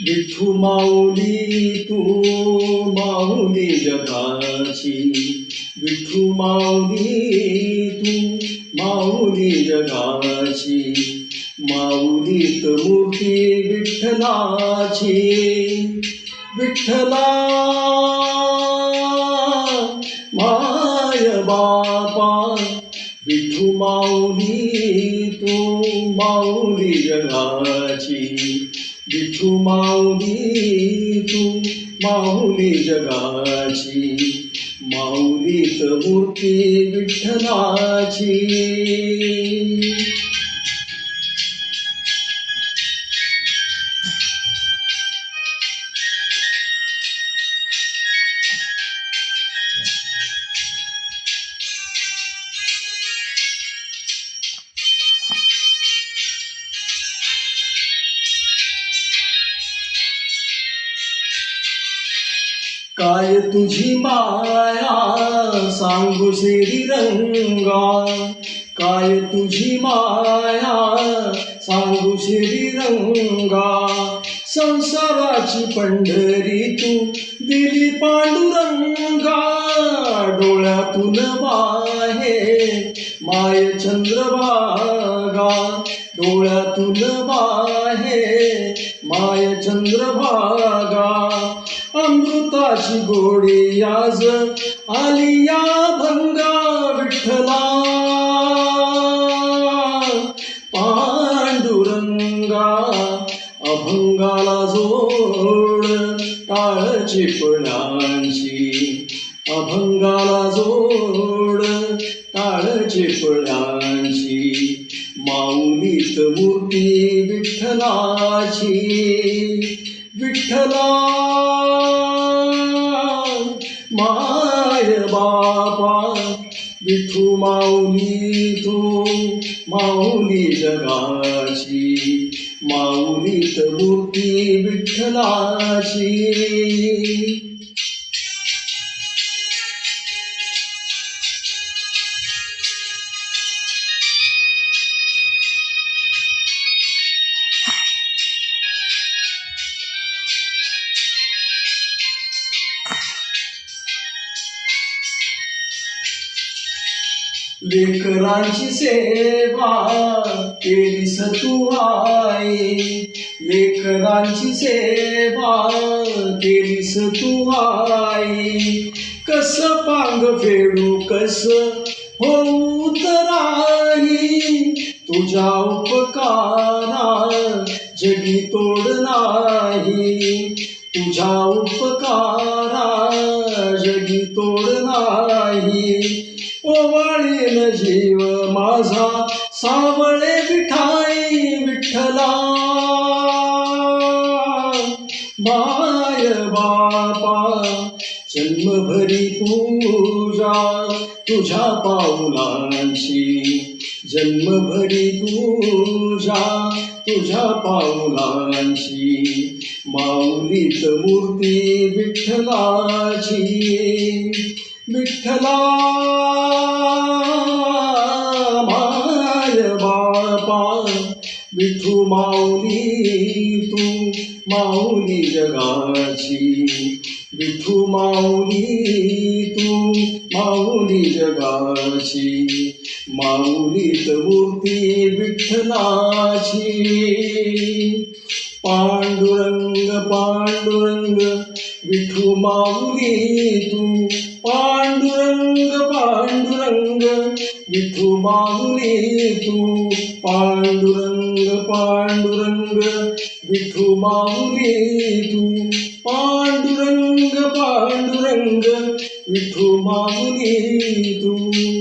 विठू माऊली तू माऊली जगाची, विठू माऊली तू माऊली जगाची, माऊलीत मूर्ती विठ्ठलाची. विठ्ठला माय बापा, विठू माऊली तू माऊली जगाची, विठू माऊली तू माऊली जगाची, माऊलीत मूर्ती विठ्ठलाची. काय तुझी माया सांगू श्रीरंगा, काय तुझी माया सांगू श्रीरंगा, संसाराची पंढरी तू दिली पांडुरंगा. डोळ्यातून वाहे माय चंद्रभागा, डोळ्यातून वाहे माय चंद्रभागा, अमृताची गोडी आज आली या भंगा. विठ्ठला पांडुरंगा, अभंगाला जोड टाळ चिपळांची, अभंगाला जोड टाळ चिपळांची, माऊलीत मूर्ती विठ्ठलाची. विठ्ठला माय बापा, विठू माऊली तू माऊली जगाची, माऊलीत मूर्ती विठ्ठलाची. लेकरांची सेवा केलीस तू आई, लेकरांची सेवा केलीस तू आई, कस पांग फेडू कस होऊ तराई, तुझ्या उपकारा जगी तोड नाही, तुझ्या उपकारा जगी तोड नाही. ओवाळीन जीव माझा सावळे विठाई. विठ्ठला माय बापा, जन्मभरी पूजा तुझ्या पाऊलांची, जन्मभरी पूजा तुझ्या पाऊलांची, माऊलीत मूर्ती विठ्ठलाची. विठ्ठला माय बापा, विठू माऊली तू माऊली जगाची, विठू माऊली तू माऊली जगाची, माऊलीत मूर्ती विठ्ठलाची. पांडुरंग पांडुरंग विठू माऊली तू, पांडुरंग पांडुरंग विठू माऊली तू, पांडुरंग पांडुरंग विठू माऊली तू, पांडुरंग पांडुरंग विठू माऊली तू.